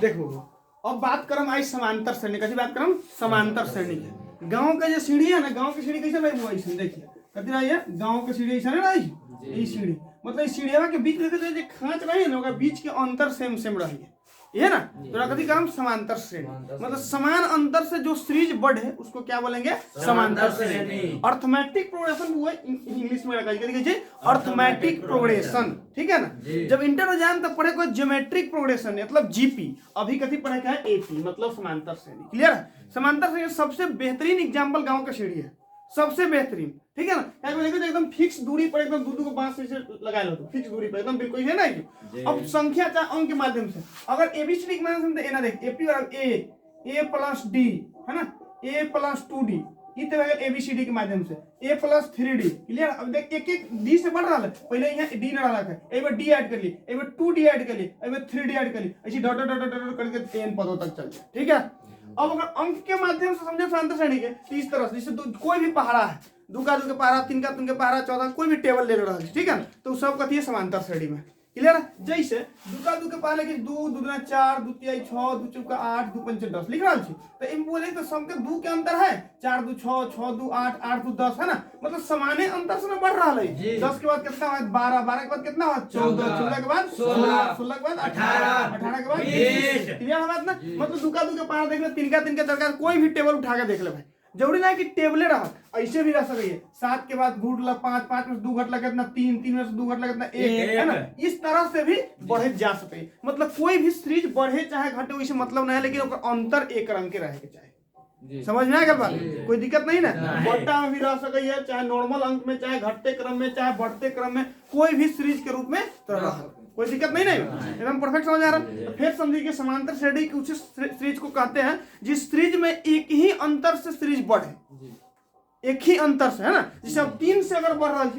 देखो अब बात करम आई समांतर श्रेणी कथी बात करम समांतर श्रेणी के। गांव के जो सीढ़ी है ना, गांव की सीढ़ी कैसे रही वैसे देखिए कथी रही है, गांव के सीढ़ी ऐसा नहीं रही, ये सीढ़ी मतलब इस सीढ़िया के बीच में जो खाँच रही है ना बीच के अंतर सेम सेम रही है, ये ना तो कथी करम समांतर श्रेणी। मतलब समान अंतर से जो सीरीज बढ़े उसको क्या बोलेंगे, समांतर श्रेणी। अर्थमेटिक प्रोग्रेशन हुआ इंग्लिश में अर्थमेटिक प्रोग्रेशन, ठीक है ना। जब इंटर में जाए तब पढ़े को ज्योमेट्रिक प्रोग्रेशन मतलब जीपी, अभी कथी पढ़े का है एपी मतलब समांतर श्रेणी। क्लियर है। समांतर श्रेणी सबसे बेहतरीन एग्जाम्पल गाँव का सीढ़ी है, सबसे बेहतरीन, ठीक है ना। क्या एकदम फिक्स दूरी पर एकदम दूध को बांस से लगा लो तो फिक्स दूरी पर एकदम बिल्कुल है ना। अब संख्या चाहे अंक के माध्यम से अगर एबीसीडी के माध्यम से ना देख एपी और ए प्लस डी है ना, ए प्लस 2d इस तरह एबीसीडी के माध्यम से ए प्लस 3d। क्लियर। अब देख एक एक डी से बढ़ रहा है, पहले यहाँ डी न रहा है, एक बार डी ऐड कर ली, एक बार 2d ऐड कर ली, एक बार 3d ऐड कर ली, ऐसी डॉट डॉट डॉट डॉट करके 10 पदों तक चल जाए, ठीक है। अब अगर अंक के माध्यम से समझे समांतर श्रेणी के तो इस तरह से जैसे कोई भी पहाड़ा है, 2 का 2 के पहाड़ा, 3 का 3 के पहाड़ा, 14 कोई भी टेबल ले रहा है, ठीक है, तो सब कथी है समांतर श्रेणी में। क्लियर। जैसे 2 का 2 के पहाड़े के 2 2 दूना 4 2 3 6 2 चौका 8 2 5 10 लिख रहा छी तो इन बोले तो सब के 2 के अंतर है, 4 2 6 6 2 8 8 2 10 है ना, मतलब समाने अंतर से बढ़ रहा है। 10 के बाद कितना है 12, 12 के बाद कितना है 14, 14 के बाद 16, 16 के बाद 18, 18 के बाद 20। क्लियर है बात ना। मतलब 2 का 2 के पहाड़ा देख ले, 3 का 3 के दरकार कोई भी टेबल उठा के देख ले भाई, जरूरी नहीं कि टेबले रहा, ऐसे भी रह सकती है। 7 के बाद घूट लग 5, 5 में से 2 घट लगे कितना 3, 3 में से 2 घट लगे कितना 1 है ना। इस तरह से भी बढ़े जा सके, मतलब कोई भी सीरीज बढ़े चाहे घटे वैसे मतलब नहीं है, लेकिन अंतर एक रंग के रहे के चाहिए। समझ में आ गया बात, कोई दिक्कत नहीं ना। बट्टा में भी रह सकती है, चाहे नॉर्मल अंक में, चाहे घटते क्रम में, चाहे बढ़ते क्रम में, कोई भी सीरीज के रूप में तो रह सकते, कोई दिक्कत नहीं एकदम परफेक्ट समझ आ रहा है। फिर समझिए कि समांतर श्रेणी की उस सीरीज को कहते हैं जिस सीरीज में एक ही अंतर से सीरीज बढ़े, एक ही अंतर से, है ना। जैसे अब 3 से अगर बढ़ रहा है,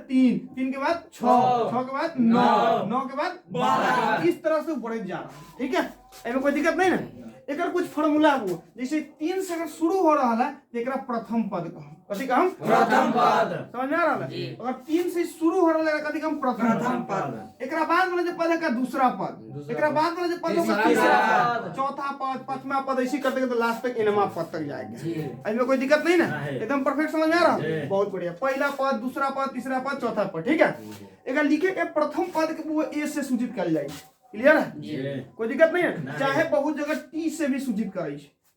3, 3 के बाद 6, 6 के बाद 9, 9 के बाद 12, इस तरह से बढ़े जा रहा है, ठीक है, इसमें कोई दिक्कत नहीं ना। एक कुछ फॉर्मूला हुआ, जैसे 3 से अगर शुरू हो रहा है तो एक प्रथम पद कहम, कथी कहम प्रथम पद, समझ में आ रहा है। अगर 3 से शुरू हो रहा है कथी कहम प्रथम पद, एक बाद वाला जो पद है का दूसरा पद, एक बाद वाला जो पद होगा तीसरा पद, चौथा पद, पांचवा पद, ऐसे करते तो लास्ट तक एनवा पद तक जाएगा। इसमें कोई दिक्कत नहीं ना, एकदम परफेक्ट समझ में आ रहा है। बहुत बढ़िया, पहला पद, दूसरा पद, तीसरा पद, चौथा पद, ठीक है। एक लिखे के प्रथम पद के वो ए से सूचित कर जाएगी। क्लियर है, कोई दिक्कत नहीं है। चाहे बहुत जगह टी से भी सूचित करे,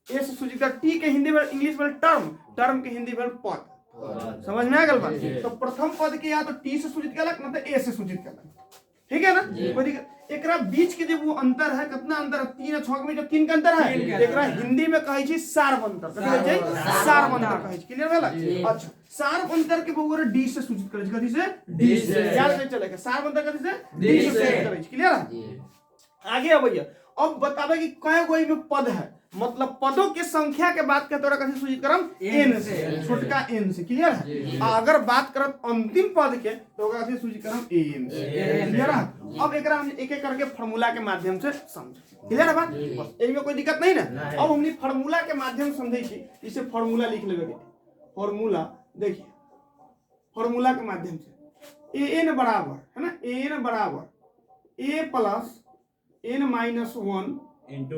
ए से सूचित कर, टी के हिंदी में इंग्लिश में टर्म, टर्म के हिंदी में पद, समझ में आ गया बात। तो प्रथम पद के या तो टी से सूचित करलक ना तो ए से सूचित करलक, ठीक है ना। कोई दिक्कत। एकरा बीच के जो वो अंतर है, कितना अंतर है 3 और 6 के बीच 3 का अंतर है, एकरा हिंदी में कहै छी सार्वंतर, कहै छै सार्वंतर कहै छै। क्लियर भेला। अच्छा, सार्वंतर के वो डी से सूचित करे, कथि से डी से, याद कर चलेगा सार्वंतर कथि से डी से करे। क्लियर है। आगे अब भैया अब बतावे कि कय गो में पद है, मतलब पदों के संख्या के बात के तोरा कैसे सूचित करम n से, छोटका n से। क्लियर है। अगर बात करत अंतिम पद के तो कैसे सूचित करम an से। क्लियर है। अब एकरा हम एक एक करके फार्मूला के माध्यम से समझ। क्लियर है बात, बस एमे कोई दिक्कत नहीं ना। अब हमनी फार्मूला के माध्यम से समझे छी, इसे फार्मूला लिख लेबे। फार्मूला देखिए, फार्मूला के माध्यम से an बराबर है ना, an बराबर a plus n minus 1 into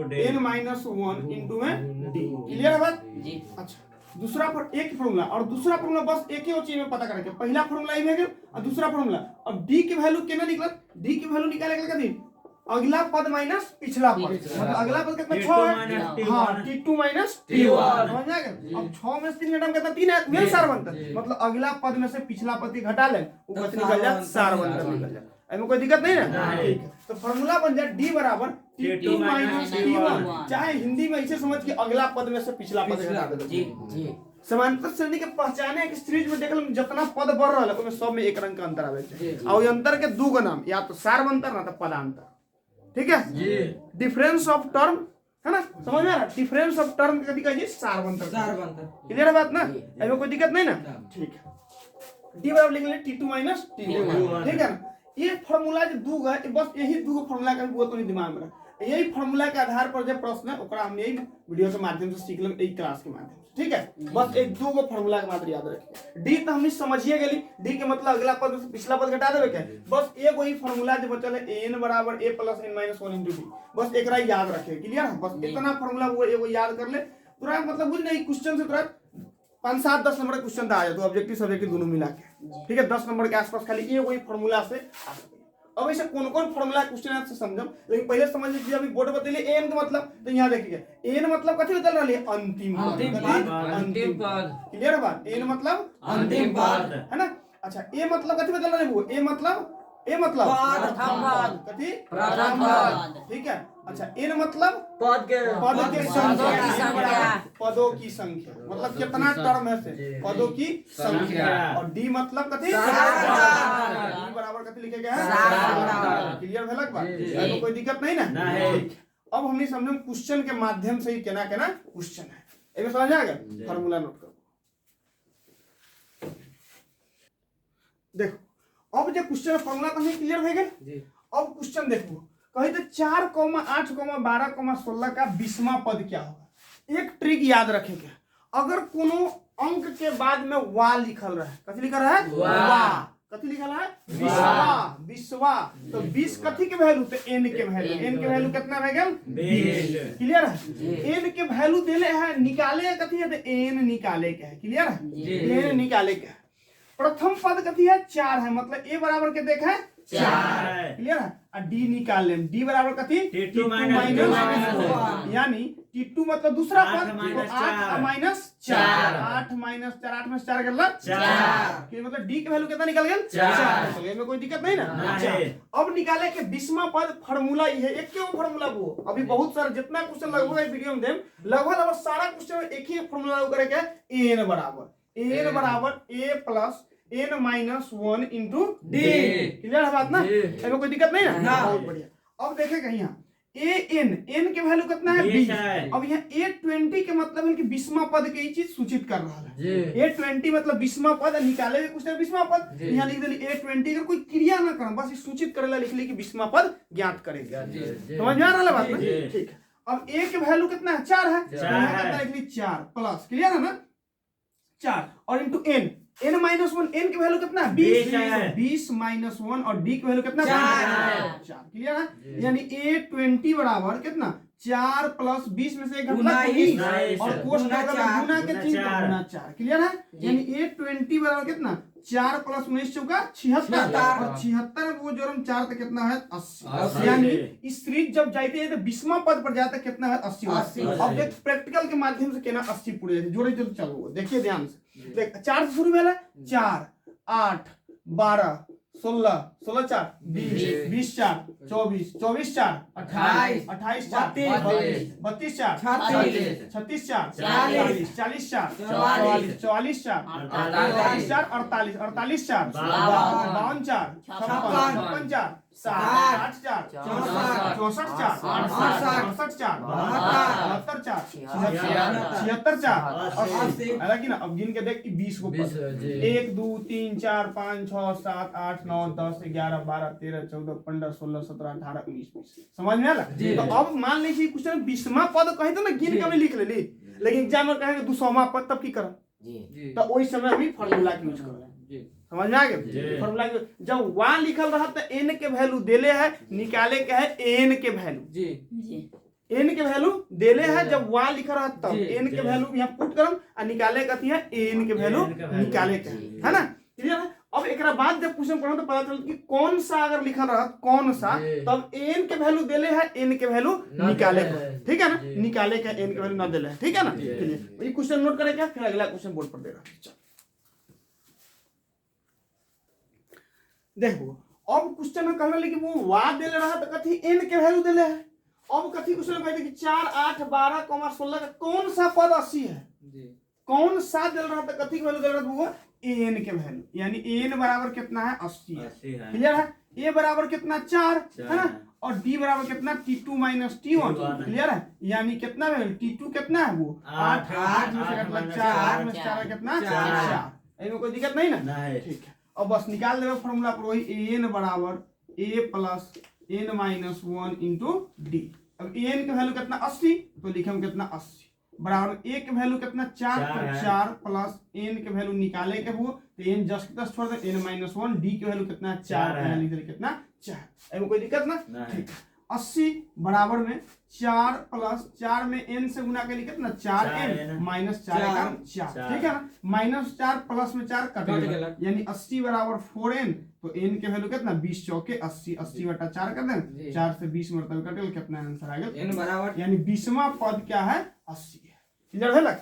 into में डी। क्लियर है बात जी। अच्छा, दूसरा पर एक फार्मूला और दूसरा फार्मूला बस एक ही चीज में पता करके, पहला फार्मूला ही है और दूसरा फार्मूला। अब डी की वैल्यू केना निकलत, डी की वैल्यू निकाले के कथि अगला पद माइनस पिछला पद, मतलब अगला पद कितना 6 है, हां t2 माइनस t1, समझ आ गया। अब 6 में से 3 घटाम कितना 3 है, वेल सार्वंतर, मतलब अगला पद में से पिछला पद के घटा ले वो पद निकल जाए सार्वंतर निकल जाए। इसमें कोई दिक्कत नहीं ना, ठीक है। तो फार्मूला बन जाए डी बराबर t2 माइनस t1, चाहे हिंदी में ऐसे समझ कि अगला पद में से पिछला पद घटा दे जी जी। समांतर श्रेणी के पहचाने के सीरीज में देखल जितना पद बढ़ रहा है उसमें सब में एक रंग का अंतर आवे छै, और ये अंतर के दो गो नाम, या तो सार्वंतर ना तो पदांतर, ठीक है जी। डिफरेंस ऑफ टर्म है ना, समझ में आ रहा है। डिफरेंस ऑफ टर्म कथि कहै छै सार्वंतर, क्लियर है बात ना, इसमें कोई दिक्कत नहीं ना, ठीक है। डी बराबर लिख ले t2 माइनस t1, ठीक है ना। ये फार्मूला जो दो है बस यही दो फार्मूला का वो तो नहीं दिमाग में रख। यही फॉर्मूला के आधार पर जो प्रश्न है ओकरा हम यही वीडियो के माध्यम से सीख लेंगे, क्लास के माध्यम से, ठीक है। बस एक दो गो फॉर्मूला के मात्र याद रखिए। डी तो हमने समझिए गेली, डी के मतलब अगला पद से पिछला पद घटा देवे के, बस एगो ही फॉर्मूला जो बचल है n बराबर a plus n minus 1 × d, बस एकरा याद रखे, क्लियर है। बस इतना फॉर्मूला वो एगो याद कर ले, पूरा मतलब बुझ नहीं, क्वेश्चन से पूरा 5, 7, 10 नंबर का क्वेश्चन आ जाए तो ऑब्जेक्टिव सब्जेक्टिव दोनों मिला के, ठीक है। 10 नंबर के आसपास खाली ये वही फॉर्मूला से आ सकते। अब ऐसे कौन कौन फॉर्मूला क्वेश्चन है समझम, लेकिन पहले समझ लीजिए। अभी बोर्ड बतेले एन का मतलब, तो यहाँ देखिए एन मतलब कथी बदल रही है, अंतिम पद, क्लियर है बात। एन मतलब अंतिम पद है ना। अच्छा ए मतलब कथी बदल रही है, वो ए मतलब प्रथम पद, कथी प्रथम पद, ठीक है। अच्छा एन मतलब पद के संख्या, पदों की संख्या, मतलब कितना टर्म है से पदों की संख्या। और डी मतलब कथी, डी बराबर कथी लिखे गया है, क्लियर भेलक बात, इसमें कोई दिक्कत नहीं ना। ठीक, अब हमने समझम क्वेश्चन के माध्यम से ही केना केना क्वेश्चन है, एमे समझ आ गया। फार्मूला नोट करो, देखो अब जो क्वेश्चन फार्मूला कहीं क्लियर हो गया। अब क्वेश्चन देखो, कहीं तो 4, 8, 12, 16 का 20वां पद क्या होगा। एक ट्रिक याद रखेंगे, अगर कोनो अंक के बाद में वा लिखल रहा है, कथी लिखल है, वा, कथी लिखल है, 20वां, तो 20 कथी के वैल्यू, तो n के वैल्यू, n के वैल्यू कितना रह गया, 20, क्लियर है। n के वैल्यू देले है, निकाले कथी है, तो n निकाले के है, क्लियर है, n निकाले के है। प्रथम पद कथी है, 4 है, मतलब a बराबर के देख है 4, क्लियर है। और d निकाल लें, d बराबर कथी, t2 माइनस 4, यानी t2 मतलब दूसरा पद, तो 8 माइनस 4, 8 माइनस 4, 8 में 4 गलत 4, कि मतलब d के वैल्यू कितना निकल गया, 4, तो इसमें कोई दिक्कत नहीं ना। अब निकाले के 20वां पद, फार्मूला ये है, एक क्यों फार्मूला वो, अभी बहुत सारा जितना क्वेश्चन लगभग वीडियो में देम, लगभग सारा क्वेश्चन एक ही फार्मूला लागू करेंगे, n बराबर a plus n minus 1 into D, clear है बात ना, इसमें कोई दिक्कत नहीं ना, बहुत बढ़िया। अब देखे कहीं यहाँ n के वैल्यू कितना है, 20, अब यहाँ a20 के मतलब है कि 20वां पद के ही चीज सूचित कर रहा है, a20 मतलब 20वां पद, निकाले भी कुछ 20वां पद, यहाँ लिख दिली a20 का कोई क्रिया ना करना, बस सूचित करेला लिख ली कि 20वां पद ज्ञात करेगा, समझ में आ रहा है बात ना, ठीक है। अब a के वैल्यू कितना है, 4 है, यहाँ कितना लिख ली 4 प्लस, क्लियर है ना, 4 और इंटू n माइनस 1, n की वैल्यू कितना है, 20 माइनस 1, और d की वैल्यू कितना, 4, क्लियर है। यानी a20 बराबर कितना, 4 प्लस 20 में से एक घटा 19, और कोष्ठ गुना के चिन्ह गुना 4, क्लियर है। यानी a20 बराबर कितना, 4 प्लस 19 चौका 76, और 76 वो जोड़म 4 तो कितना है, 80, यानी इस सीरीज जब जाते हैं तो 20वां पद पर जाता कितना है, 80। अब देख प्रैक्टिकल के माध्यम से केना 80 पूरे जोड़े जो चलो, देखिए ध्यान से देख, 4 से शुरू भेला, 4, 8, 12, 16, 16 4 20, 20 4 24, 24 4 28, 28 4 32 4 36 4 40, 40 4 44 4 48 4 48, 48 4 52 4 56 4 60 4 64 4 68 4 72 4 76 4 80, हालांकि ना अब गिन के देख 20 को 1 2 3 4 5 6 7 8 9 10 11 12 13 14 15 16 17 18 19 20, समझ में आला। तो अब मान लीजिए क्वेश्चन 20वां पद कहे तो ना गिन के भी लिख ले, लेकिन एग्जाम में कहेंगे 200वां पद, तब की करब, तो वही समय अभी फार्मूला के यूज करब, समझ में आ गया। फार्मूला जब वा लिखल रहा तो n के वैल्यू देले है, निकाले के है n के वैल्यू, n के वैल्यू देले है, जब वा लिखा रहा तब n के वैल्यू यहाँ पुट करम, और निकाले कथी है, n के वैल्यू निकाले के है ना, क्लियर है। अब एक बाद जब क्वेश्चन पढ़ो तो पता चल कि कौन सा अगर लिखा रहा कौन सा, तब n के वैल्यू देले है, n के वैल्यू निकाले के, ठीक है ना, निकाले के n के वैल्यू ना देले है, ठीक है ना। चलिए ये क्वेश्चन नोट करें क्या, फिर अगला क्वेश्चन बोर्ड पर देगा। देखो अब क्वेश्चन में कहने लगे वो वा देले रहा तो कथी n के वैल्यू देले है। अब कथी क्वेश्चन कहते कि 4 8 12 16 का कौन सा पद 80 है, कौन सा देल रहा तो कथी के वैल्यू देल रहा वो n के वैल्यू, यानी n बराबर कितना है, 80 है, क्लियर है। a बराबर कितना 4 है ना, और d बराबर कितना t2 माइनस t1, क्लियर है। यानी कितना है, t2 कितना है वो 8, 8 में से घटना 4 में 4 कितना 4, इसमें कोई दिक्कत नहीं ना, ठीक है। अब बस निकाल देवे फार्मूला पर वही n बराबर a plus n minus 1 into D, अब एन का वैल्यू कितना 80, तो लिखे हम कितना 80 बराबर ए के वैल्यू कितना 4, तो 4 प्लस एन के वैल्यू निकाले के हुआ तो एन जस्ट कितना छोड़ दे n - 1, डी के वैल्यू कितना 4 है, लिख दे कितना 4, एमे कोई दिक्कत ना, ठीक है। 80 बराबर में 4 प्लस 4 में n से गुना के लिए कितना 4n माइनस 4 ठीक है ना, -4 प्लस में 4 कट गया, यानी 80 बराबर 4n, तो n के वैल्यू कितना 20 चौके 80, 80 बटा 4 कर दें, 4 से 20 मरतबे कट गया, कितना आंसर आ गया n बराबर, यानी 20वां पद क्या है 80 है। क्लियर है लग,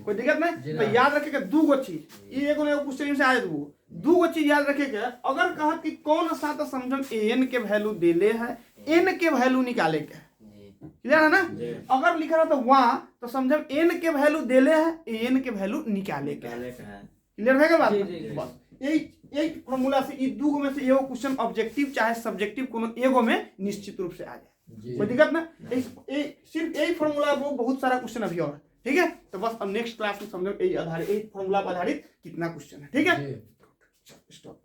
कोई दिक्कत नहीं। तो याद रखेगा दो गो चीज, ये एगो क्वेश्चन से आए दो गो चीज याद रखेगा। अगर कहा कि कौन सा तो समझम an के वैल्यू देले है, n के वैल्यू निकाले के, क्लियर है ना। अगर लिखा रहा तो वहां तो समझम n के वैल्यू देले है, an के वैल्यू निकाले के, क्लियर है बात। बस यही फॉर्मूला से ई दो गो में से एगो क्वेश्चन ऑब्जेक्टिव चाहे सब्जेक्टिव कोनो एगो में निश्चित रूप से आ जाए, कोई दिक्कत ना। सिर्फ यही फॉर्मूला वो बहुत सारा क्वेश्चन अभी और, ठीक है। तो बस अब नेक्स्ट क्लास में समझो यही आधारित, यही फॉर्मूला पर आधारित कितना क्वेश्चन है, ठीक है। स्टॉप।